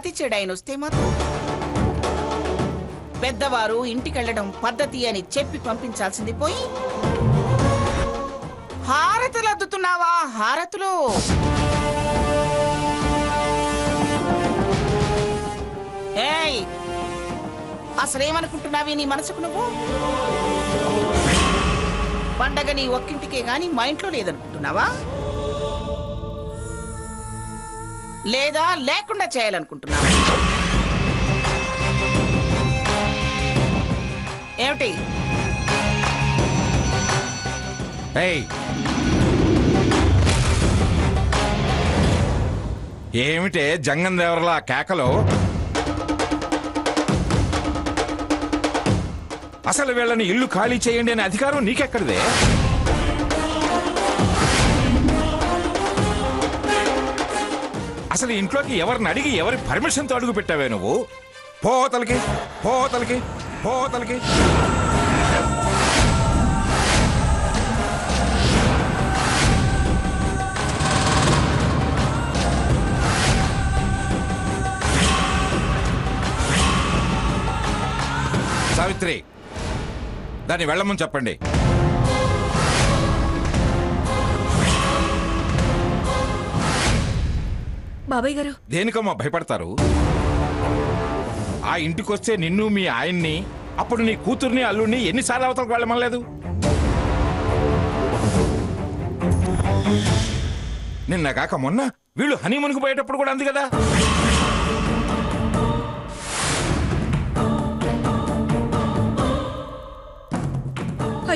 అతి చెడైనొస్తే మాత్రం పెద్దవారు ఇంటికెళ్లడం పద్ధతి అని చెప్పి పంపించాల్సింది పోయి హారతులు అద్దుతున్నావా? హారతులు ఏయ్, అసలేమనుకుంటున్నావి నీ మనసుకు నువ్వు? పండగ నీ ఒక్కింటికే గాని మా ఇంట్లో లేదనుకుంటున్నావా? లేదా లేకుండా చేయాలనుకుంటున్నావా? ఏమిటి? ఏమిటే జంగం దేవరలా కేకలో? అసలు వీళ్ళని ఇల్లు ఖాళీ చేయండి అనే అధికారం నీకెక్కడిదే? అసలు ఇంట్లోకి ఎవరిని అడిగి ఎవరి పర్మిషన్తో అడుగు పెట్టావే నువ్వు? పోతలకి పోతలకి పోతలకి. సావిత్రి, దాన్ని వెళ్ళమని చెప్పండి. బాబాయ్ గారు, దేనికమ్మా భయపడతారు? ఆ ఇంటికొస్తే నిన్ను మీ ఆయన్ని, అప్పుడు నీ కూతుర్ని అల్లుడిని ఎన్నిసార్లు అవతలకు వెళ్ళమనలేదు? నిన్న కాక మొన్న వీళ్ళు హనీమూన్కు పోయేటప్పుడు కూడా అంది కదా.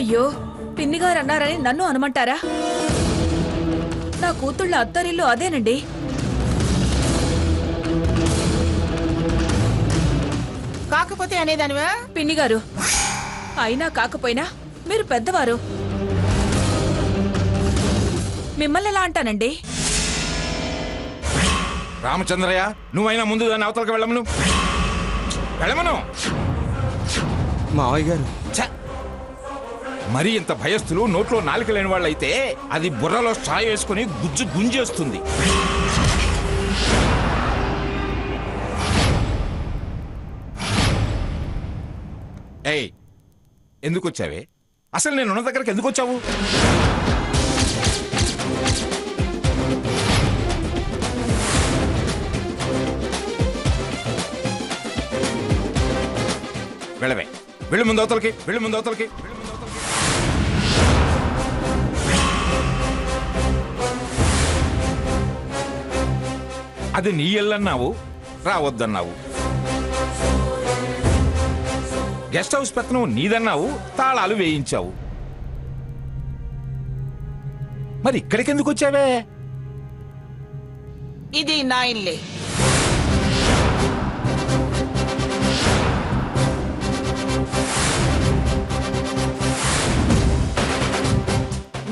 అయ్యో, పిన్ని గారు అన్నారని నన్ను అనమంటారా? నా కూతుళ్ళ అత్తరిల్లు అదేనండి. కాకపోతే అనేదానివా? పిన్ని గారు, అయినా కాకపోయినా మీరు పెద్దవారు, మిమ్మల్ని ఎలా అంటానండి? రామచంద్రయ్య, నువ్వైనా ముందు దాన్ని అవతలకు వెళ్ళమను. వెళ్ళమను. మావయ్య గారు, మరి ఇంత భయస్థులు నోట్లో నాలుక లేని వాళ్ళైతే అది బుర్రలో ఛాయ్ వేసుకుని గుజ్జు గుంజేస్తుంది. ఏయ్, ఎందుకు వచ్చావే? అసలు నేను ఉన్న దగ్గరికి ఎందుకు వచ్చావు? వెళ్ళవే, వెళ్ళు ముందు అవతలకి, వెళ్ళు ముందు అవతలకి. అది నీ ఇల్లన్నావు, రావద్దన్నావు. గెస్ట్ హౌస్ పెత్తనం నీదన్నావు, తాళాలు వేయించావు. మరి ఇక్కడికి ఎందుకు వచ్చావే? ఇది నా ఇల్లే.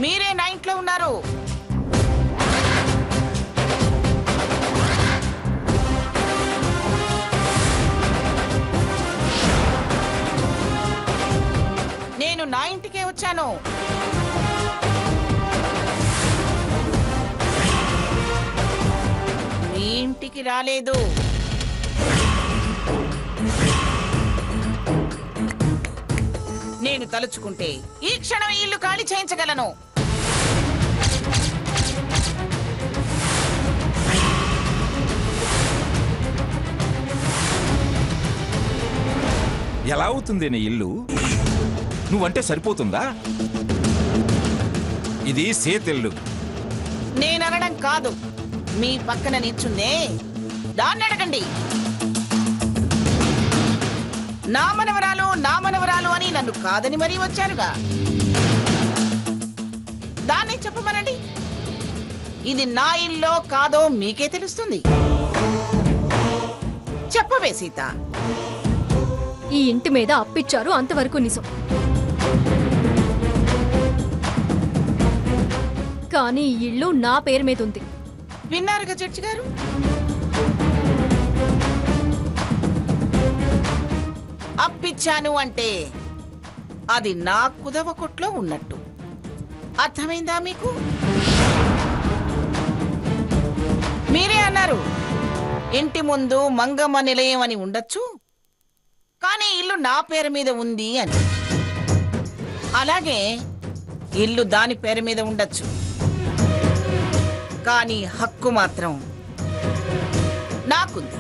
మీరే నా ఇంట్లో ఉన్నారు. నేను నా ఇంటికే వచ్చాను. మీ ఇంటికి రాలేదు. నేను తలుచుకుంటే ఈ క్షణం ఈ ఇల్లు ఖాళీ చేయించగలను. ఎలా అవుతుంది నీ ఇల్లు? నువ్వంటే సరిపోతుందా? ఇది సేతిల్లు. నేననడం కాదు, మీ పక్కన నిల్చుందే దాన్ని అడగండి. నా మనవరాలు అని నన్ను కాదని మరీ వచ్చారుగా, దాన్ని చెప్పమనండి. ఇది నా ఇల్లో కాదో మీకే తెలుస్తుంది. చెప్పవే సీత. ఈ ఇంటి మీద అప్పిచ్చారు, అంతవరకు నిజం. కానీ ఈ ఇల్లు నా పేరు మీద ఉంది. విన్నారుగా జడ్జి గారు? అప్పిచ్చాను అంటే అది నా కుదవ కొట్లో ఉన్నట్టు. అర్థమైందా మీకు? మీరే అన్నారు ఇంటి ముందు మంగమ్మ నిలయం అని ఉండొచ్చు, కానీ ఇల్లు నా పేరు మీద ఉంది అని. అలాగే ఇల్లు దాని పేరు మీద ఉండొచ్చు, కానీ హక్కు మాత్రం నాకుంది.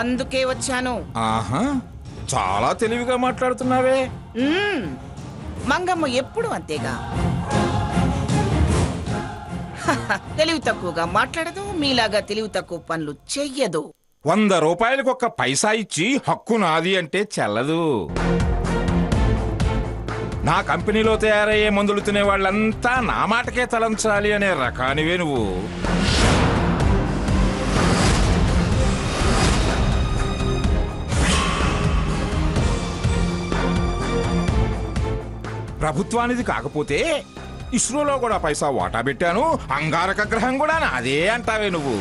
అందుకే వచ్చాను. ఆహా, చాలా తెలివిగా మాట్లాడుతున్నావే. మంగమ్మ ఎప్పుడు అంతేగా. తెలివి తక్కువగా మాట్లాడదు, మీలాగా తెలివి తక్కువ పనులు చెయ్యదు. 100 రూపాయలకు ఒక్క పైసా ఇచ్చి హక్కు నాది అంటే చెల్లదు. నా కంపెనీలో తయారయ్యే మందులు తినే వాళ్ళంతా నా మాటకే తలంచాలి అనే రకానివే నువ్వు. ప్రభుత్వానిది కాకపోతే ఇస్రోలో కూడా పైసా వాటా పెట్టాను, అంగారక గ్రహం కూడా నాదే అంటావే నువ్వు.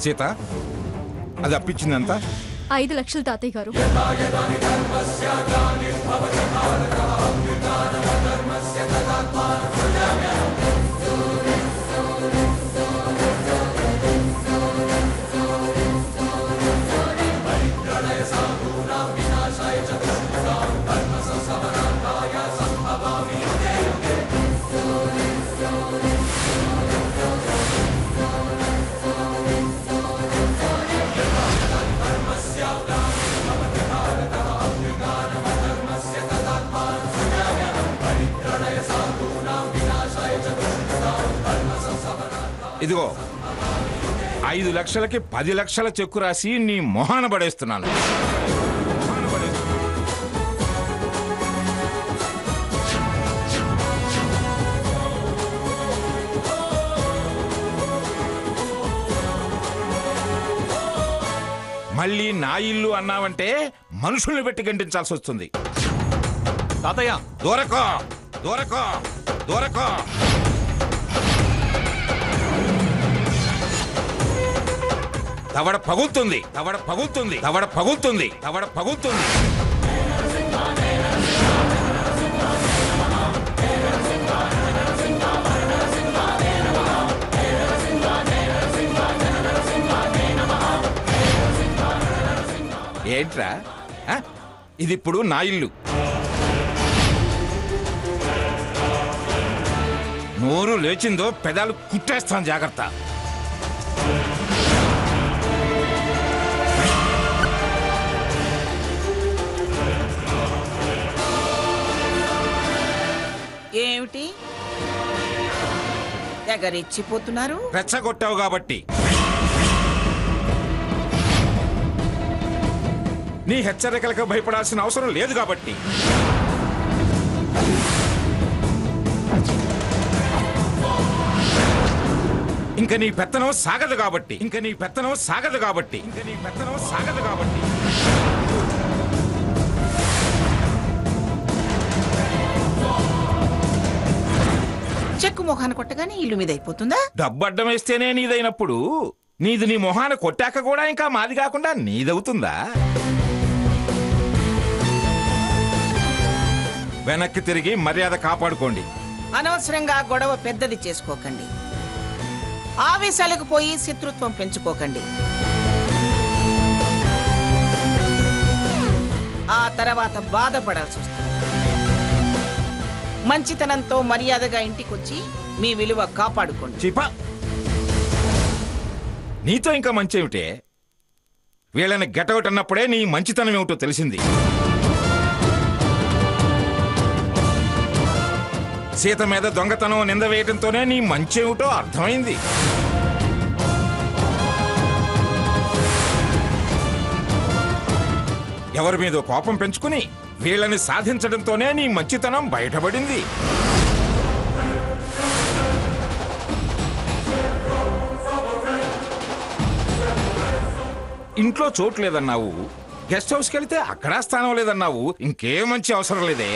సీత, అది అప్పించిందంత 5 లక్షలు తాతయ్య గారు. ఇదిగో 5 లక్షలకి 10 లక్షల చెక్కు రాసి నీ మొహాన పడేస్తున్నాను. మళ్ళీ నా ఇల్లు అన్నావంటే మనుషుల్ని పెట్టి గంటించాల్సి వస్తుంది. తాతయ్య, దూరకో దూరకో దూరకో. దవడ పగులుతుంది, దవడ పగులుతుంది, దవడ పగులుతుంది, దవడ పగులుతుంది. ఏంట్రా, ఇది ఇప్పుడు నా ఇల్లు. నోరు లేచిందో పెదాలు కుట్టేస్తాను, జాగ్రత్త. ఏమిటి తెగరెచ్చిపోతున్నారు? రెచ్చగొట్టావు కాబట్టి. నీ హెచ్చరికలకు భయపడాల్సిన అవసరం లేదు కాబట్టి. ఇంక నీ పెత్తనం సాగదు కాబట్టి. ఇంక నీ పెత్తనం సాగదు కాబట్టి. ఇంక నీ పెత్తనం సాగదు కాబట్టి. చెక్కు మొహాన కొట్టగానే ఇల్లు మీద అయిపోతుందా? డబ్బు అడ్డం వేస్తేనే నీదైనప్పుడు నీది నీ మొహాన కొట్టాక కూడా ఇంకా మాది కాకుండా నీదవుతుందా? వెనక్కి తిరిగి మర్యాద కాపాడుకోండి. అనవసరంగా గొడవ పెద్దది చేసుకోకండి. ఆవేశాలకు పోయి శత్రుత్వం పెంచుకోకండి. ఆ తర్వాత బాధపడాల్సి వస్తుంది. మంచితనంతో మర్యాదగా ఇంటికొచ్చి మీ విలువ కాపాడుకోండి. చిపా, నీతో ఇంకా మంచి ఏమిటే? వీళ్ళని గెటౌట్ అన్నప్పుడే నీ మంచితనం ఏమిటో తెలిసింది. సీత మీద దొంగతనం నింద వేయడంతోనే నీ మంచి ఏమిటో అర్థమైంది. ఎవరి మీద కోపం పెంచుకుని వీళ్ళని సాధించడంతోనే నీ మంచితనం బయటపడింది. ఇంట్లో చోటు లేదన్నావు, గెస్ట్ హౌస్కి వెళితే అక్కడ స్థానం లేదన్నావు. ఇంకే మంచి అవసరం లేదే.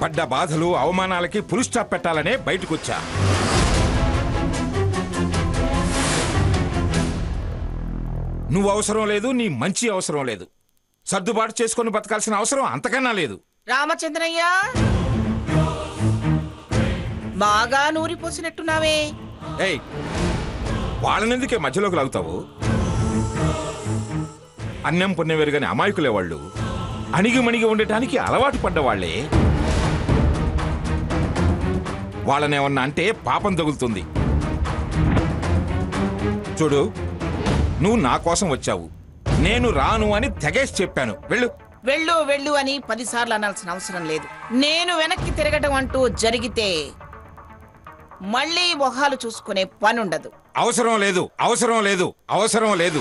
పడ్డ బాధలు అవమానాలకి ఫుల్ స్టాప్ పెట్టాలనే బయటకొచ్చా. నువ్వు అవసరం లేదు, నీ మంచి అవసరం లేదు. సర్దుబాటు చేసుకొని బతకాల్సిన అవసరం అంతకన్నా లేదు. రామచంద్రయ్య, బాగా నూరిపోసినట్టున్నావే. ఏయ్, వాళ్ళనెందుకే మధ్యలోకి లాగుతావు? అన్నం పుణ్యవేరుగాని అమాయకులే వాళ్ళు. అణిగి మణిగి ఉండటానికి అలవాటు పడ్డవాళ్లే. వాళ్ళనేమన్నా అంటే పాపం తగులుతుంది. చూడు, నువ్వు నా కోసం వచ్చావు, నేను రాను అని తెగేసి చెప్పాను. వెళ్ళు. వెళ్ళు వెళ్ళు అని 10 సార్లు అనాల్సిన అవసరం లేదు. నేను వెనక్కి తిరగటం అంటూ జరిగితే మళ్ళీ మొహాలు చూసుకునే పనుండదు. అవసరం లేదు, అవసరం లేదు, అవసరం లేదు.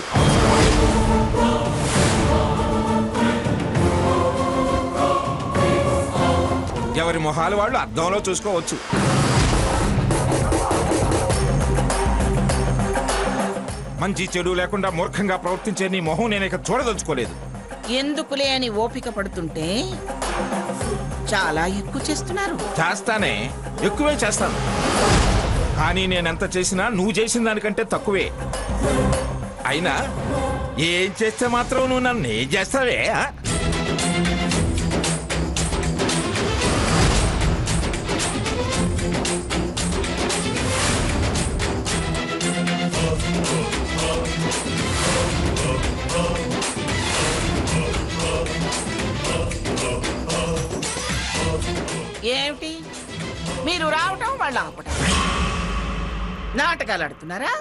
ఎవరి మొహాలు వాళ్ళు అద్దంలో చూసుకోవచ్చు. మంచి చెడు లేకుండా మూర్ఖంగా ప్రవర్తించే నీ మొహం నేను ఇక చూడదలుచుకోలేదు. ఎందుకులే అని ఓపిక పడుతుంటే చాలా ఎక్కువ చేస్తున్నారు. చేస్తానే, ఎక్కువే చేస్తాను. కానీ నేనెంత చేసినా నువ్వు చేసిన దానికంటే తక్కువే. అయినా ఏం చేస్తే మాత్రం నువ్వు నన్ను ఏం చేస్తావే? ఏమిటి మీరు రావటం, వాళ్ళు ఆపటం? నాటకాలు ఆడుతున్నారా?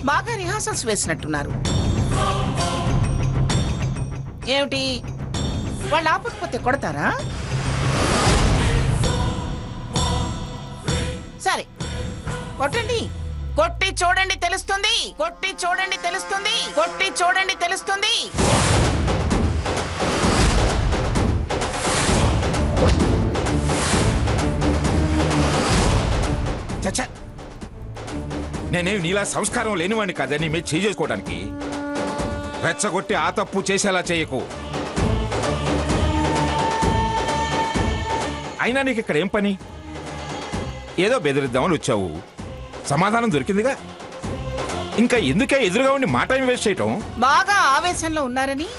బాగా రిహార్సల్స్ వేసినట్టున్నారు. ఏమిటి, వాళ్ళు ఆపకపోతే కొడతారా? సరే, కొట్టండి. కొట్టి చూడండి తెలుస్తుంది. కొట్టి చూడండి తెలుస్తుంది. కొట్టి చూడండి తెలుస్తుంది. చచ్చా, నేనేం నీలా సంస్కారం లేనివాడిని కాదని మీరు చేసుకోవడానికి. రెచ్చగొట్టి ఆ తప్పు చేసేలా చేయకు. అయినా నీకు ఇక్కడ ఏం పని? ఏదో బెదిరిద్దామని వచ్చావు, సమాధానం దొరికిందిగా. ఇంకా ఎందుకే ఎదురుగా ఉండి మాట వేస్ట్ చేయటం? బాగా ఆవేశంలో ఉన్నారని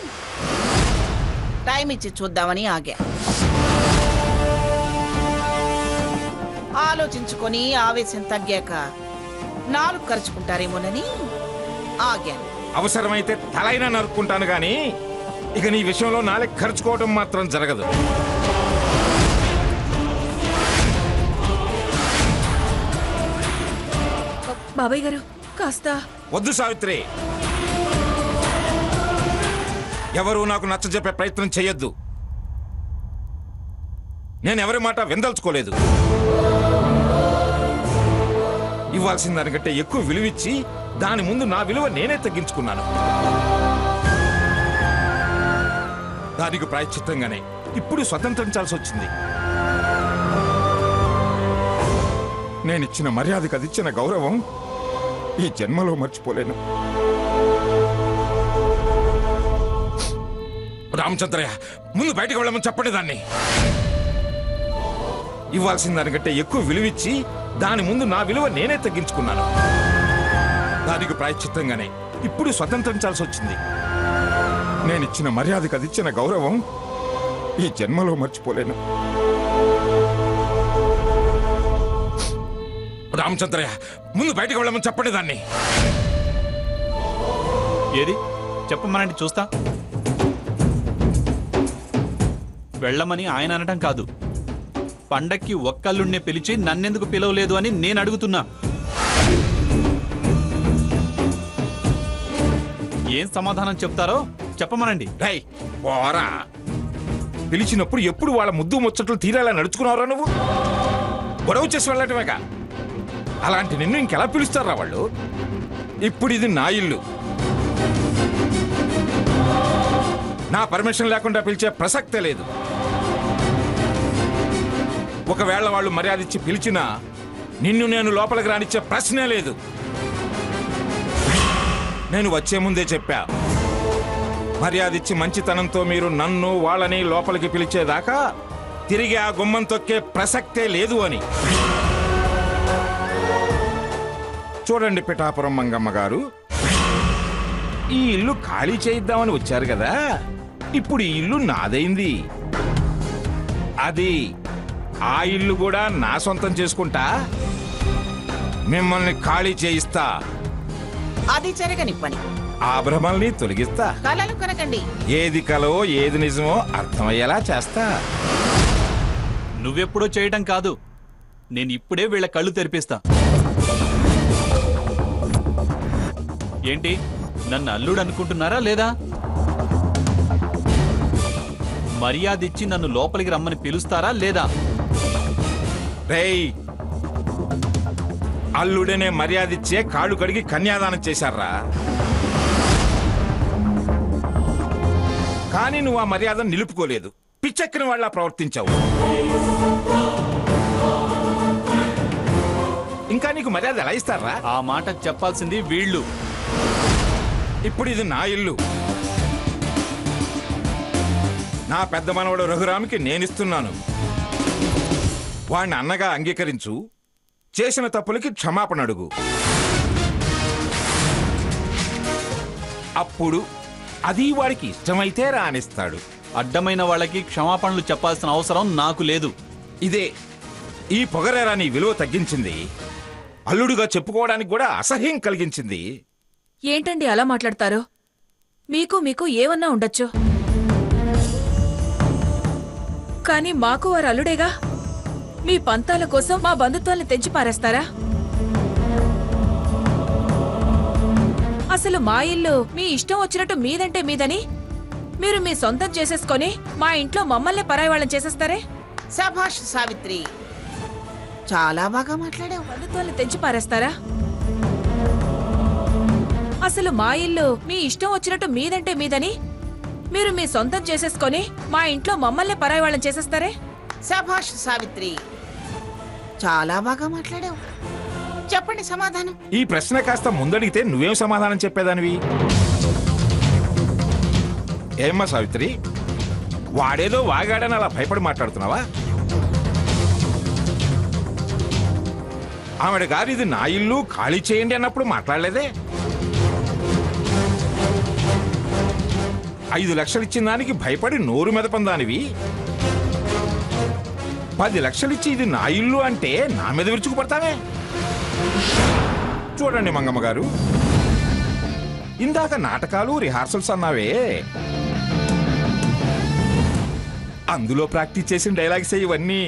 టైం ఇచ్చి చూద్దామని ఆగా. ఆలోచించుకొని ఆవేశం తగ్గాక నాలుగు ఖర్చుకుంటారేమోనని ఆగాను. అవసరమైతే తలైనా నరుక్కుంటాను గాని ఇక నీ విషయంలో నాలుగు ఖర్చుకోవడం మాత్రం జరగదు. బాబాయ్ గారు కాస్త. వద్దు సావిత్రి, ఎవరు నాకు నచ్చజెప్పే ప్రయత్నం చేయొద్దు. నేను ఎవరి మాట విందల్చుకోలేదు. ఇవ్వాల్సిన దానికంటే ఎక్కువ విలువిచ్చి దాని ముందు నా విలువ నేనే తగ్గించుకున్నాను. దానికి ప్రాయశ్చిత్తంగానే ఇప్పుడు స్వతంత్రించాల్సి వచ్చింది. నేనిచ్చిన మర్యాదకు అదిచ్చిన గౌరవం ఈ జన్మలో మర్చిపోలేను. రామచంద్రయ్య, ముందు బయటకు వెళ్ళమని చెప్పండి. దాన్ని ఇవ్వాల్సిన దానికంటే ఎక్కువ విలువిచ్చి దాని ముందు నా విలువ నేనే తగ్గించుకున్నాను. దానికి ప్రాయశ్చిత్తంగానే ఇప్పుడు స్వతంత్రించాల్సి వచ్చింది. నేనిచ్చిన మర్యాదకు అదిచ్చిన గౌరవం ఈ జన్మలో మర్చిపోలేను. రామచంద్రయ్య, ముందు బయటకు వెళ్ళమని చెప్పండి. దాన్ని ఏది చెప్పమనండి, చూస్తా. వెళ్ళమని ఆయన అనటం కాదు, పండక్కి ఒక్కళ్ళున్నే పిలిచి నన్నెందుకు పిలవలేదు అని నేను అడుగుతున్నా. ఏం సమాధానం చెప్తారో చెప్పమనండి. రై పోరా, పిలిచినప్పుడు ఎప్పుడు వాళ్ళ ముద్దు ముచ్చట్లు తీరేలా నడుచుకున్నారా? నువ్వు గొడవ చేసి వెళ్ళటమేగా. అలాంటి నిన్ను ఇంకెలా పిలుస్తారా వాళ్ళు? ఇప్పుడు ఇది నా ఇల్లు, నా పర్మిషన్ లేకుండా పిలిచే ప్రసక్తే లేదు. ఒకవేళ వాళ్ళు మర్యాద ఇచ్చి పిలిచినా నిన్ను నేను లోపలికి రానిచ్చే ప్రశ్నే లేదు. నేను వచ్చే ముందే చెప్పా, మర్యాద ఇచ్చి మంచితనంతో మీరు నన్ను వాళ్ళని లోపలికి పిలిచేదాకా తిరిగి ఆ గుమ్మం తొక్కే ప్రసక్తే లేదు అని. చూడండి పిఠాపురం మంగమ్మ గారు, ఈ ఇల్లు ఖాళీ చేయిద్దామని వచ్చారు కదా, ఇప్పుడు ఈ ఇల్లు నాదైంది. అది ఆ ఇల్లు కూడా నా సొంతం చేసుకుంటా, మిమ్మల్ని ఖాళీ చేయిస్తా, అది జరగని పని. ఆ భ్రమల్ని తొలగిస్తా, కలలు కనకండి. ఏది కలో ఏది నిజమో అర్థమయ్యేలా చేస్తా. నువ్వెప్పుడో చేయటం కాదు, నేను ఇప్పుడే వీళ్ళ కళ్ళు తెరిపిస్తా. ఏంటి, నన్ను అల్లుడు అనుకుంటున్నారా లేదా? మర్యాద ఇచ్చి నన్ను లోపలికి రమ్మని పిలుస్తారా లేదా? రేయ్, అల్లుడనే మర్యాదిచ్చే కాళ్ళు కడిగి కన్యాదానం చేశారా? కానీ నువ్వు ఆ మర్యాదను నిలుపుకోలేదు, పిచ్చెక్కిన వాళ్ళ ప్రవర్తించావు. ఇంకా నీకు మర్యాద ఎలా ఇస్తారా? ఆ మాట చెప్పాల్సింది వీళ్ళు. ఇప్పుడు ఇది నా ఇల్లు, నా పెద్ద మనవడు రఘురామికి నేనిస్తున్నాను. వాణ్ణి అన్నగా అంగీకరించు, చేసిన తప్పులకి క్షమాపణ అడుగు. అప్పుడు అది వాడికి ఇష్టమైతే రానిస్తాడు. అడ్డమైన వాళ్ళకి క్షమాపణలు చెప్పాల్సిన అవసరం నాకు లేదు. ఇదే ఈ పొగరేరా నీ విలువ తగ్గించింది, అల్లుడుగా చెప్పుకోవడానికి కూడా అసహ్యం కలిగించింది. ఏంటండి అలా మాట్లాడతారు? మీకు ఏమన్నా ఉండొచ్చు, కానీ మాకు వారు అల్లుడేగా. మీ పంతాల కోసం మా బంధుత్వాల్ని తెంచి పారేస్తారా? అసలు మా ఇల్లు మీ ఇష్టం వచ్చినట్టు మీదంటే మీదని మీరు మీ సొంతం చేసేసుకొని మా ఇంట్లో మమ్మల్ని పరాయి వాళ్ళని చేసేస్తారే? సభాష్ సావిత్రి, చాలా బాగా మాట్లాడావు. బంధుత్వాల్ని తెంచి పారేస్తారా? అసలు మా ఇల్లు మీ ఇష్టం వచ్చినట్టు మీదంటే మీదని మీరు మీ సొంతం చేసేసుకొని మా ఇంట్లో మమ్మల్ని పరాయి వాళ్ళని చేసేస్తారే? సభాష్ సావిత్రి, చాలా బాగా మాట్లాడావు. చెప్పండి సమాధానం. ఈ ప్రశ్న కాస్త ముందడిగితే నువ్వేం సమాధానం చెప్పేదానివి? ఏమ్మా సావిత్రి, వాడేదో వాగాడని అలా భయపడి మాట్లాడుతున్నావా? ఆవిడ గారు ఇది నా ఇల్లు, ఖాళీ చేయండి అన్నప్పుడు మాట్లాడలేదే. 5 లక్షలు ఇచ్చిన దానికి భయపడి నోరు మెదపందానివి, 10 లక్షలిచ్చి ఇది నా ఇల్లు అంటే నా మీద విరుచుకుపడతావే. చూడండి మంగమ్మ గారు, ఇందాక నాటకాలు రిహార్సల్స్ అన్నావే, అందులో ప్రాక్టీస్ చేసిన డైలాగ్స్ ఇవన్నీ.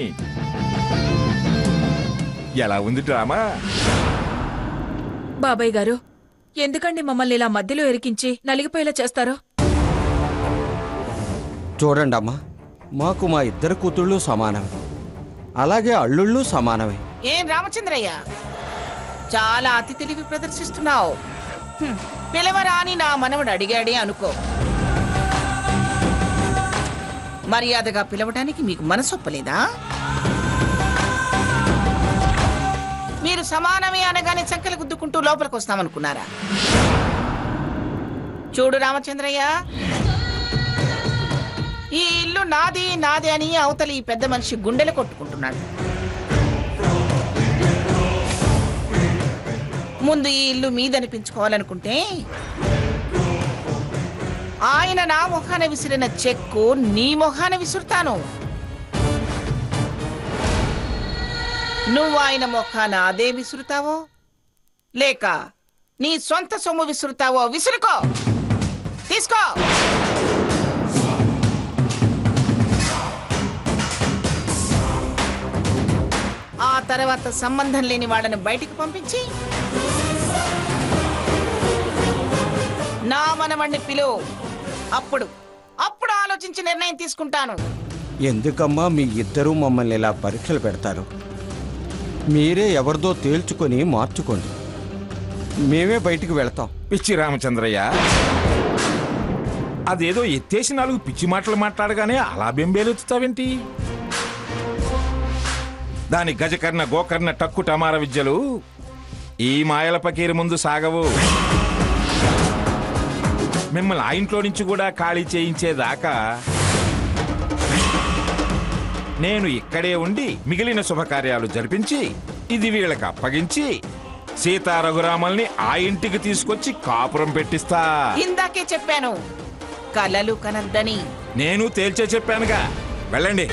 ఎలా ఉంది డ్రామా? బాబాయ్ గారు, ఎందుకండి మమ్మల్ని ఇలా మధ్యలో ఇరికించి నలిగిపోయేలా చేస్తారో? చూడండి అమ్మా, మాకు మా ఇద్దరు కూతుళ్ళు సమానమే, అలాగే అల్లుళ్ళు సమానమే. ఏం రామచంద్రయ్య, చాలా అతి తెలివి ప్రదర్శిస్తున్నావు. పిలవరా అని నా మనవడు అడిగాడే అనుకో. మర్యాదగా పిలవడానికి మీకు మనసొప్పలేదా? మీరు సమానమే అనగానే చక్కలు గుద్దుకుంటూ లోపలికి వస్తామనుకున్నారా? చూడు రామచంద్రయ్య, ఈ ఇల్లు నాది నాది అని అవతలి ఈ పెద్ద మనిషి గుండెలు కొట్టుకుంటున్నాడు. ముందు ఈ ఇల్లు మీదనిపించుకోవాలనుకుంటే ఆయన నా మొహాన విసిరిన చెక్కు నీ మొహాన విసురుతాను. నువ్వు ఆయన మొఖాన అదే విసురుతావో లేక నీ సొంత సొమ్ము విసురుతావో విసురుకో. తీసుకో. ఆ తర్వాత సంబంధం లేని వాళ్ళని బయటికి పంపించి నా మనవణ్ణి పిలువు. అప్పుడు ఆలోచించి నిర్ణయం తీసుకుంటాను. ఎందుకమ్మా మీ ఇద్దరూ మమ్మల్ని ఇలా పరీక్షలు పెడతారు? మీరే ఎవరిదో తేల్చుకొని మార్చుకోండి, మేమే బయటికి వెళతాం. పిచ్చి రామచంద్రయ్య, అదేదో ఎత్తేసి 4 పిచ్చి మాటలు మాట్లాడగానే అలా బెంబేలెత్తుతావేంటి? దాని గజకర్ణ గోకర్ణ టక్కు టమార విద్యలు ఈ మాయల పకీరు ముందు సాగవు. మిమ్మల్ని ఆ ఇంట్లో నుంచి కూడా ఖాళీ చేయించేదాకా నేను ఇక్కడే ఉండి మిగిలిన శుభకార్యాలు జరిపించి ఇది వీళ్ళకి అప్పగించి సీతా రఘురామల్ని ఆ ఇంటికి తీసుకొచ్చి కాపురం పెట్టిస్తా. ఇందాకే చెప్పాను కలలు కనద్దని. నేను తేల్చే చెప్పానుగా, వెళ్ళండి.